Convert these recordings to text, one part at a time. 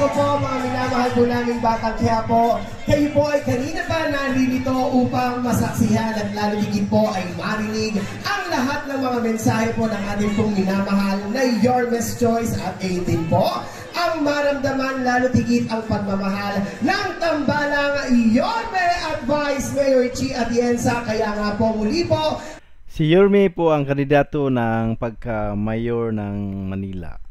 ko po mga minamahal po namin Batang Quiapo, kayo po ay kanina pa naririto upang masaksihan at lalo higit po ay marinig ang lahat ng mga mensahe po ng ating pong minamahal na Yorme's Choice at 18 po ang maramdaman lalo higit ang pagmamahal ng tambalang Yorme at Vice Mayor Chi Atienza. Kaya nga po muli po, si Yorme po ang kandidato ng pagka-mayor ng Manila.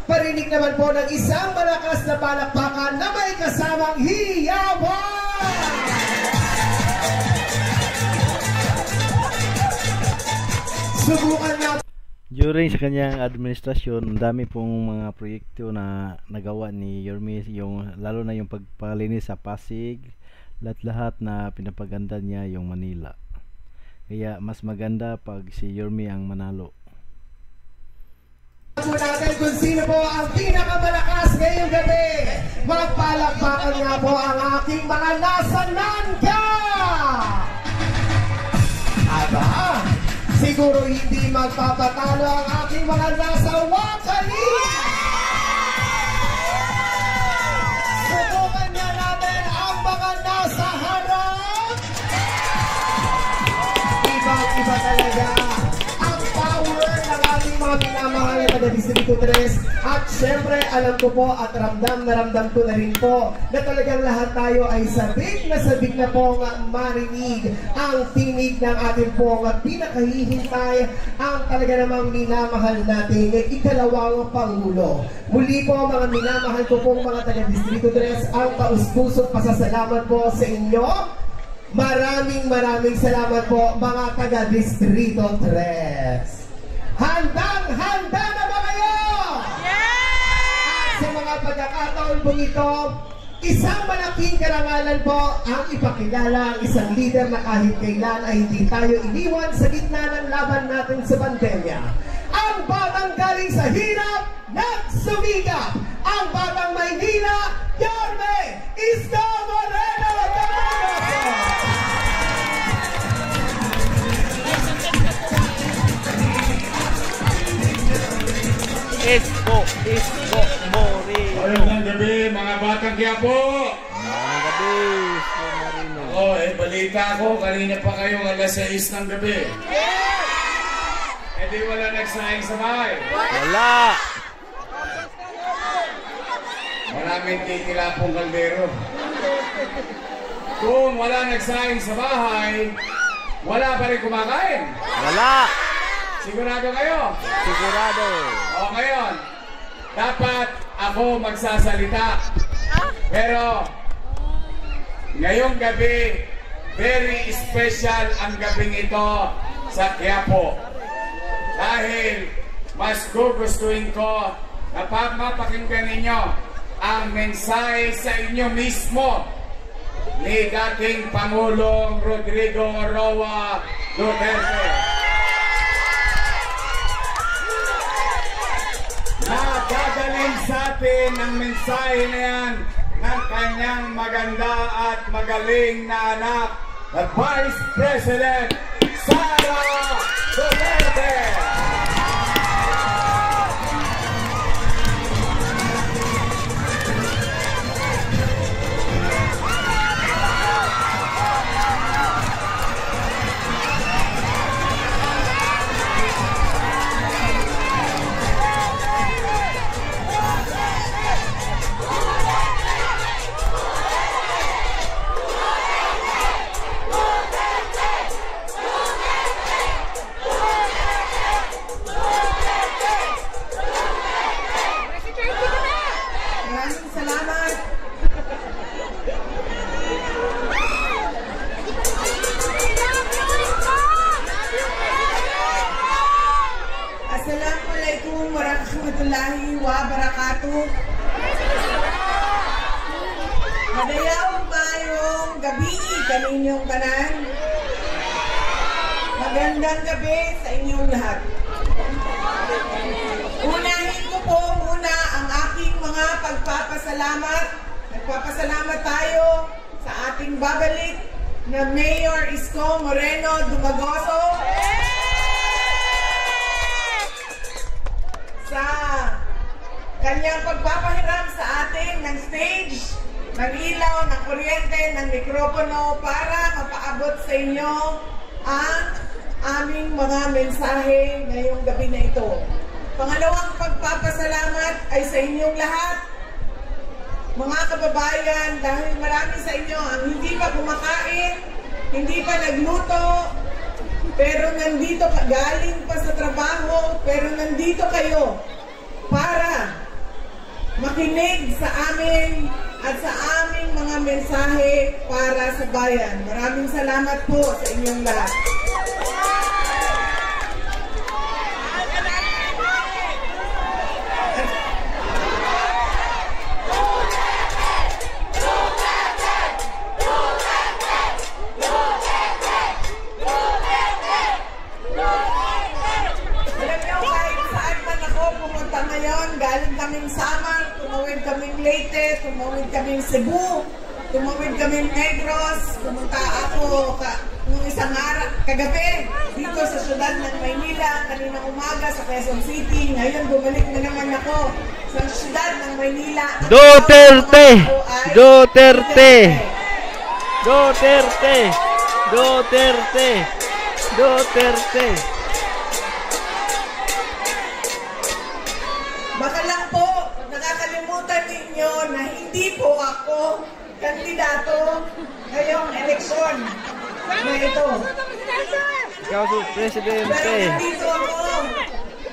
Parinig naman po ng isang malakas na palakpakan na may kasamang hiyawan! Subukan natin. During sa kanyang administrasyon, ang dami pong mga proyekto na nagawa ni Yorme, lalo na yung pagpalinis sa Pasig, lahat-lahat na pinapaganda niya yung Manila. Kaya mas maganda pag si Yorme ang manalo. Po natin kung sino po ang pinakamalakas ngayong gabi. Magpalakpakan nga po ang aking mga nasa Nangka! Aba, siguro hindi magpapatalo ang aking mga nasa Wakali! Subukan nga natin ang mga nasa harap! Ibang-iba talaga ang power ng ating mga minamahal na taga-Distrito 3. At syempre, alam ko po at ramdam na ramdam ko na rin po na talagang lahat tayo ay sabik na pong marinig ang tinig ng ating pong pinakahihintay ang talaga namang minamahal nating ikalawang Pangulo. Muli po mga minamahal ko pong mga taga-Distrito 3, ang taus-pusong pasasalamat po sa inyo. Maraming salamat po mga taga-Distrito 3. Handang-handa na ba kayo? At sa mga pagkakataon po ito, isang malaking karangalan po ang ipakilala ang isang leader na kahit kailan ay hindi tayo iniwan sa gitna ng laban natin sa pandemya. Ang batang galing sa hirap, nagsumikap. Ang batang Maynila, Yorme Isko Moreno! Isko Moreno. Magandang gabi mga Batang Quiapo. Magandang gabi, Isko Moreno. Balita ko, kanina pa kayong alas 6 ng gabi. Di wala nagsaing sa bahay. Wala. Maraming titilapong kaldero. Kung wala nagsaing sa bahay, wala pa rin kumakain. Wala. Sigurado kayo? Sigurado. O ngayon, dapat ako magsasalita. Pero, ngayong gabi, very special ang gabing ito sa Quiapo. Dahil mas gugustuhin ko na mapakinggan ninyo ang mensahe sa inyo mismo ni dating Pangulong Rodrigo Roa Duterte. Nadadalhin sa atin ang mensahe na yan ng kanyang maganda at magaling na anak, the Vice President Sara Duterte. Assalamualaikum warahmatullahi wabarakatuh. Madayawang mayong gabi kaninyong tanan. Magandang gabi sa inyong lahat. Unahin ko po muna ang aking mga pagpapasalamat. Nagpapasalamat tayo sa ating babalik na Mayor Isko Moreno Dumagoso sa kanyang pagpapahiram sa atin ng stage, ng ilaw, ng kuryente, ng mikropono para mapaabot sa inyo ang aming mga mensahe ngayong gabi na ito. Pangalawang pagpapasalamat ay sa inyong lahat, mga kababayan, dahil marami sa inyo ang hindi pa kumakain, hindi pa nagluto, pero nandito galing pa sa trabaho, pero nandito kayo para makinig sa amin at sa aming mga mensahe para sa bayan. Maraming salamat po sa inyong lahat. Galing kaming Samar, tumawid kaming Leyte, tumawid kaming Cebu, tumawid kaming Negros, pumunta ako nung isang araw, kagabi, dito sa syudad ng Maynila, kaninang umaga sa Quezon City, ngayon bumalik na naman ako sa syudad ng Maynila. Duterte! Duterte! Duterte! Duterte! Duterte! Baka lang po, nakakalimutan ninyo na hindi po ako kandidato ngayong eleksyon na ito. Ikaw si Pero Presidente. nandito ako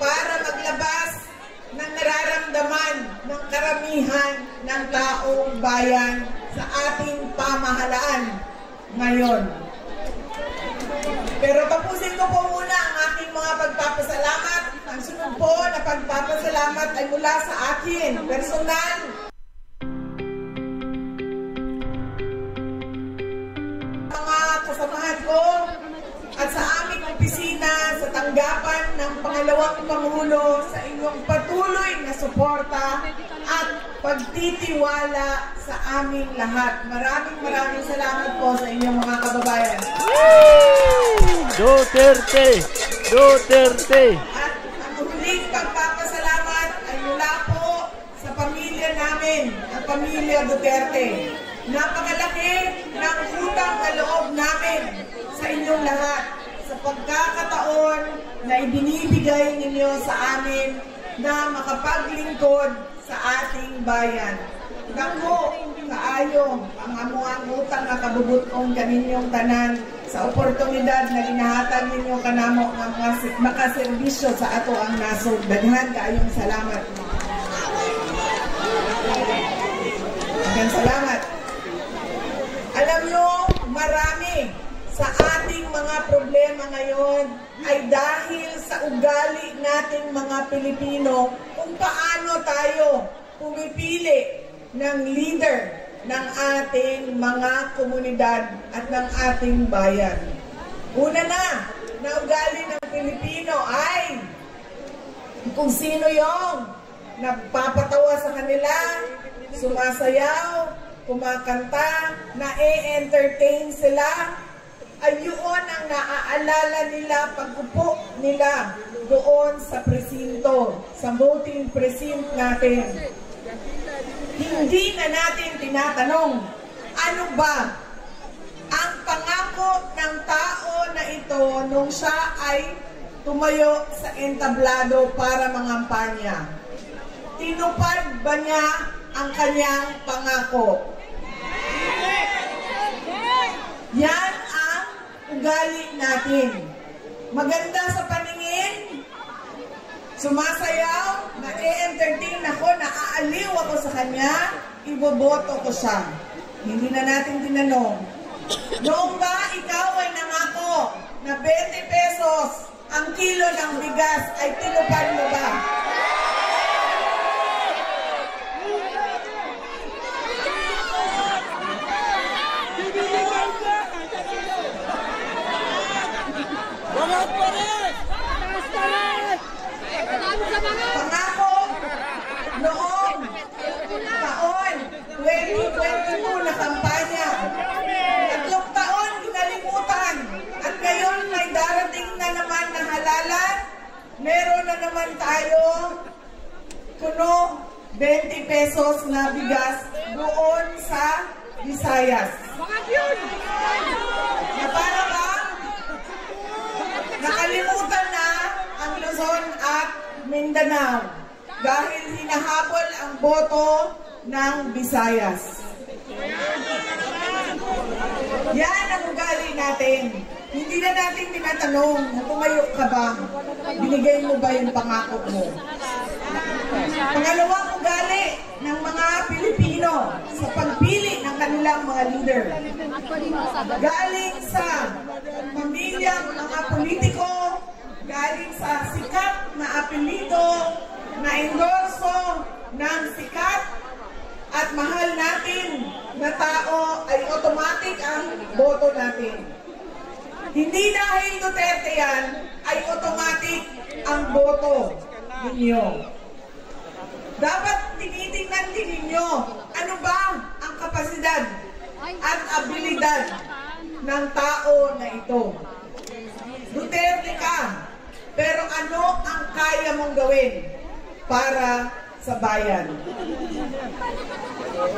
para maglabas ng nararamdaman ng karamihan ng taong bayan sa ating pamahalaan ngayon. Pero tapusin ko po muna ang aking mga pagpapasalamat. Ang sunod po na pagpapasalamat ay mula sa akin, personal. Mga kasamahan ko at sa aming opisina sa tanggapan ng pangalawang Pangulo sa inyong patuloy na suporta at pagtitiwala sa aming lahat. Maraming salamat po sa inyong mga kababayan. Duterte! Duterte! At ang huling pagpapasalamat ay mula po sa pamilya namin, ang pamilya Duterte. Napakalaki ng utang na loob namin sa inyong lahat sa pagkakataon na ibinibigay ninyo sa amin na makapaglingkod sa ating bayan. Naku, kaayo ang amuang utang na kabubutong kaninyong tanan sa oportunidad na inahatag ninyo kanamo ng mga makaserbisyo sa ato ang nasod. Daghan kaayong salamat. Daghang salamat. Alam nyo, marami sa ating mga problema ngayon ay dahil sa ugali nating mga Pilipino kung paano tayo pumipili ng leader ng ating mga komunidad at ng ating bayan. Una na ugali ng Pilipino ay kung sino yung nagpapatawa sa kanila, sumasayaw, kumakanta, na-entertain sila, ay yun ang naaalala nila pag-upo nila doon sa presinto, sa voting precinct natin. Hindi na natin tinatanong, ano ba ang pangako ng tao na ito nung siya ay tumayo sa entablado para mangampanya? Tinupad ba niya ang kanyang pangako? Yan ang ugali natin. Maganda sa paningin, sumasayaw, na-entertain ako, naaaliw ako sa kanya, iboboto ko siya. Hindi na natin tinanong. Noong ba ikaw ay nangako na 20 pesos ang kilo ng bigas ay tinupad mo ba? Pangako noong taon 2022 na kampanya, 3 taon kinalimutan at ngayon may darating na naman na halalan. Meron na naman tayo kuno 20 pesos na bigas doon sa Visayas. Na para bang nakalimutan na ang Luzon at Mindanao dahil hinahabol ang boto ng Visayas. Yan ang ugali natin. Hindi na natin tinatanong, tumayo ka ba? Binigay mo ba yung pangako mo? Pangalawang ugali ng mga Pilipino sa pagpili ng kanilang mga leader. Galing sa pamilyang mga politiko, galing sa sikat na apelyido, na endorso ng sikat at mahal natin na tao ay automatic ang boto natin. Hindi dahil Duterte yan, ay automatic ang boto ninyo. Dapat tinitingnan din ninyo ano ba ang kapasidad at abilidad ng tao na ito. Duterte ka, pero ano ang kaya mong gawin para sa bayan?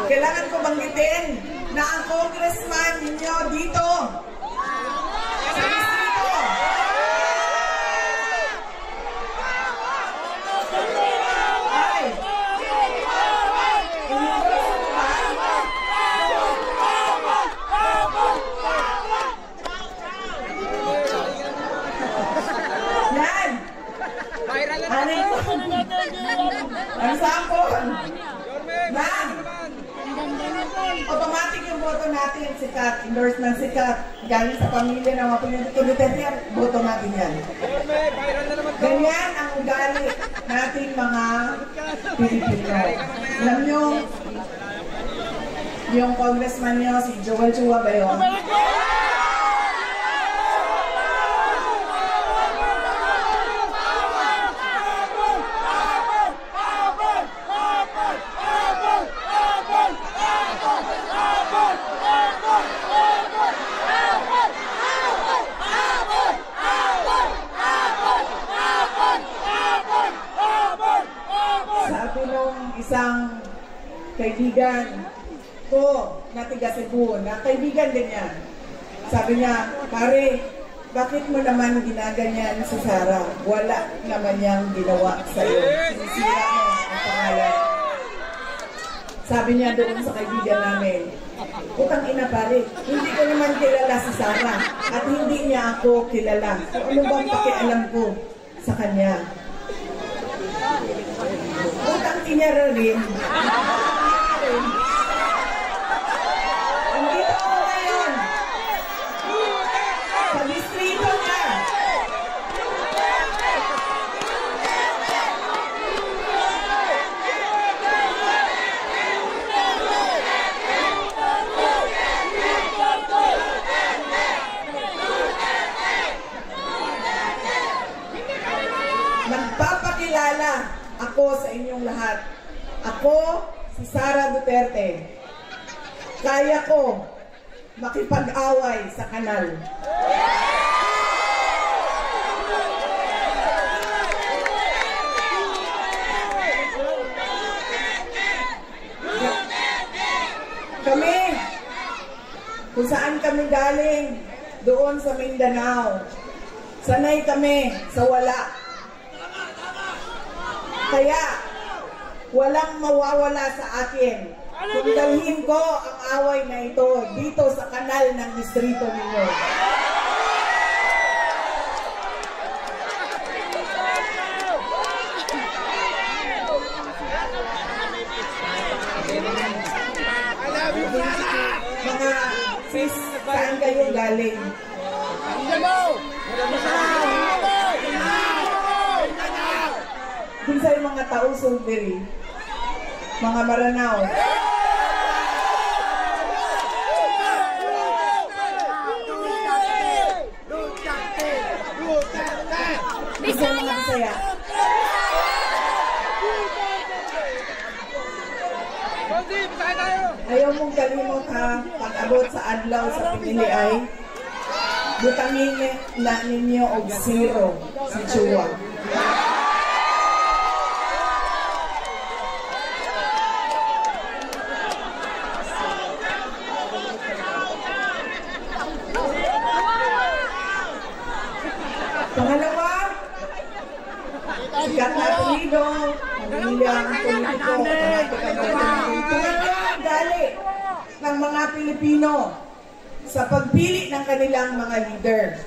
Kailangan ko banggitin na ang congressman ninyo dito sa distrito ay yan. Ang sample na automatic yung boto natin, sikat, endorse ng sikat, galing sa pamilya ng mga Duterte, boto natin yan. Ganyan ang ugali nating mga Pilipino. Alam nyo, yung congressman nyo, si Joel Chua ba yun? Sabi nung isang kaibigan ko na tiga Cebu, na kaibigan din niya. Sabi niya, pare, bakit mo naman ginaganyan si Sara? Wala naman niyang ginawa sa'yo. Sinisira mo ang pangalan. Sabi niya doon sa kaibigan namin, utang ina pare, hindi ko naman kilala si Sara at hindi niya ako kilala. So ano bang pakialam ko sa kanya? Utang ina rin. Andito ako ngayon sa distrito niya. Nagpapakilala ako sa inyong lahat. Ako, si Sara Duterte. Kaya ko makipag-away sa kanal. Kami, kung saan kami galing, doon sa Mindanao, sanay kami sa wala. Kaya, walang mawawala sa akin kung dalhin ko ang away na ito dito sa kanal ng distrito ninyo. Mga sis, saan kayo galing? Kung sa'yo mga tao Sulberi, mga Maranao. Bisaya! Bisaya! Ayaw mong kalimot ha, pag-abot sa adlaw sa pinili ay butangin na ninyo og zero si Chua. pamilyang politiko, gali ng mga Pilipino sa pagpili ng kanilang mga leader.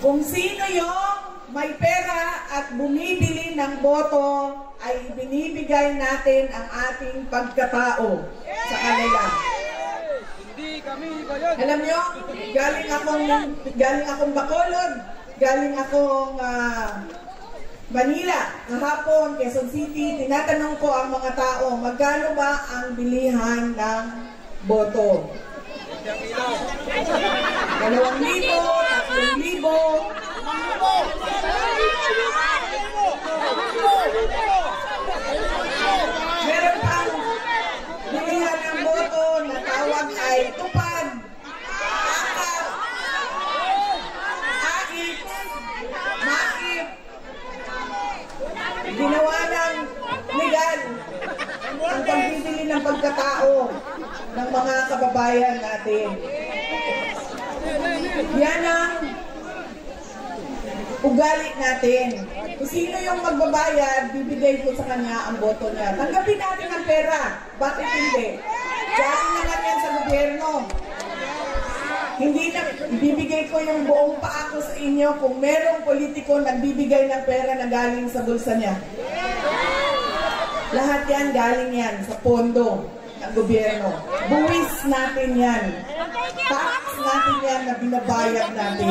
Kung sino yung may pera at bumibili ng boto, ay binibigay natin ang ating pagkatao sa kanila. Alam nyo, galing akong Bacolod, galing akong Manila, kahapon, Quezon City, tinatanong ko ang mga tao, magkano ba ang bilihan ng boto? 2,000, 3,000, meron pang bilihan ng boto na tawag ay tupad, akap, ait, maip, ginawa ng legal ang pagbibili ng pagkatao ng mga kababayan natin. Yan ang ugali natin. Kung sino yung magbabayad, bibigay ko sa kanya ang boto niya. Tanggapin natin ang pera. Bakit hindi? Galing naman yan sa gobyerno. Hindi na, ibibigay ko yung buong paa ko sa inyo kung merong politiko nagbibigay ng pera na galing sa bulsa niya. Lahat yan galing yan sa pondo ng gobyerno. Buwis natin yan. Tax natin yan na binabayad natin.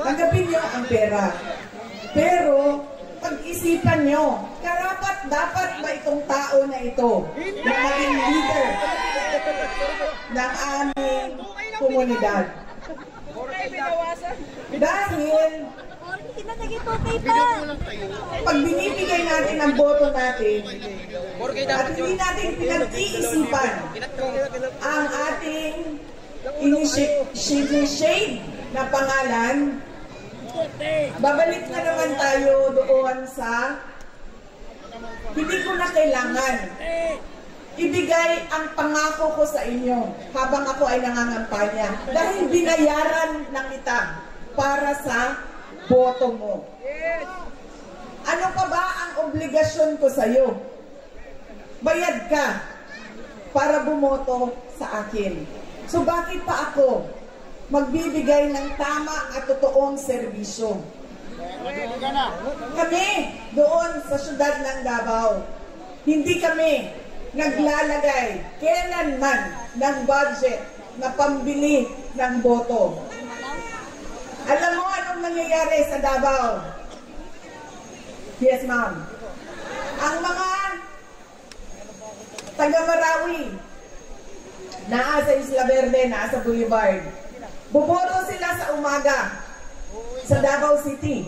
Tanggapin nyo ang pera. Pero, pag-isipan nyo, dapat ba itong tao na ito na maging leader ng aming komunidad? Dahil, pag binibigay natin ang boto natin, at hindi natin pinag-iisipan ang ating shade na pangalan, babalik na naman tayo doon sa hindi ko na kailangan ibigay ang pangako ko sa inyo habang ako ay nangangampanya dahil binayaran na kita para sa boto mo. Ano pa ba ang obligasyon ko sa iyo? Bayad ka para bumoto sa akin. So bakit pa ako magbibigay ng tama at totoong serbisyo? Kami doon sa syudad ng Davao, hindi kami naglalagay kailanman ng budget na pambili ng boto. Alam mo anong nangyayari sa Davao? Yes, ma'am. Ang mga taga-Marawi, naa sa Isla Verde, naa sa Boulevard, buboto sila sa umaga sa Davao City.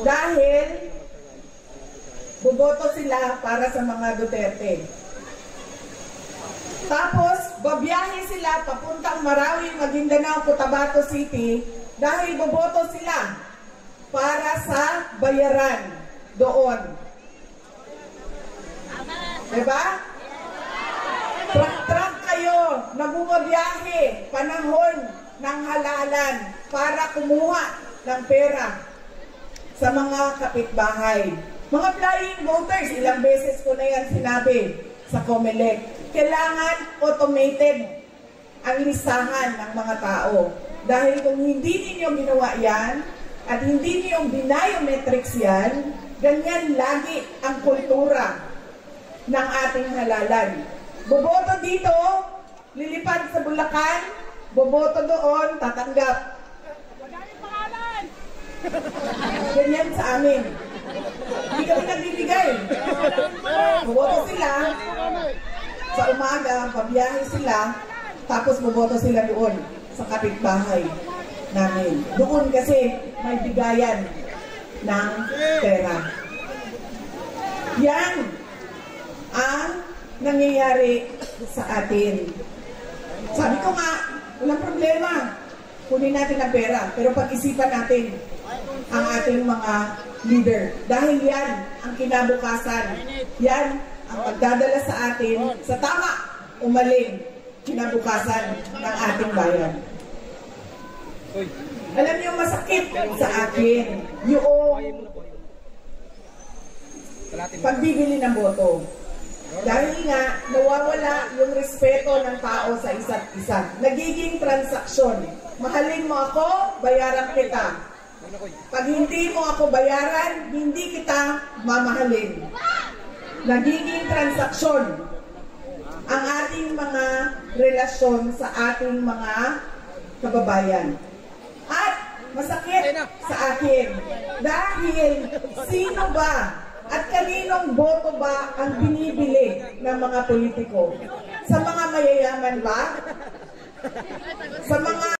Dahil buboto sila para sa mga Duterte. Tapos, babiyahe sila papuntang Marawi, Maguindanao, Cotabato City dahil buboto sila para sa bayaran doon. Diba? Truck kayo na bumabiyahe panahon ng halalan para kumuha ng pera sa mga kapitbahay. Mga flying voters, ilang beses ko na yan sinabi sa COMELEC. Kailangan automated ang listahan ng mga tao. Dahil kung hindi ninyo ginawa yan, at hindi ninyo biometrics yan, ganyan lagi ang kultura ng ating halalan. Boboto dito, lilipad sa Bulacan, boboto doon, tatanggap. Ganyan sa amin. Hindi kami nagbibigay. Boboto sila, sa umaga, pabiyahe sila, tapos boboto sila doon sa kapitbahay namin. Doon kasi may bigayan ng pera. Yan ang nangyayari sa atin. Sabi ko nga, walang problema. Kunin natin ang pera. Pero pag-isipan natin ang ating mga leader. Dahil yan ang kinabukasan. Yan ang magdadala sa atin sa tama o maling kinabukasan ng ating bayan. Alam niyo, masakit sa akin yung pagbibili ng boto. Dahil nga, nawawala yung respeto ng tao sa isa't isa. Nagiging transaksyon. Mahalin mo ako, bayaran kita. Pag hindi mo ako bayaran, hindi kita mamahalin. Nagiging transaksyon ang ating mga relasyon sa ating mga kababayan. At masakit sa akin dahil sino ba at kaninong boto ba ang binibili ng mga politiko? Sa mga mayayaman ba? Sa mga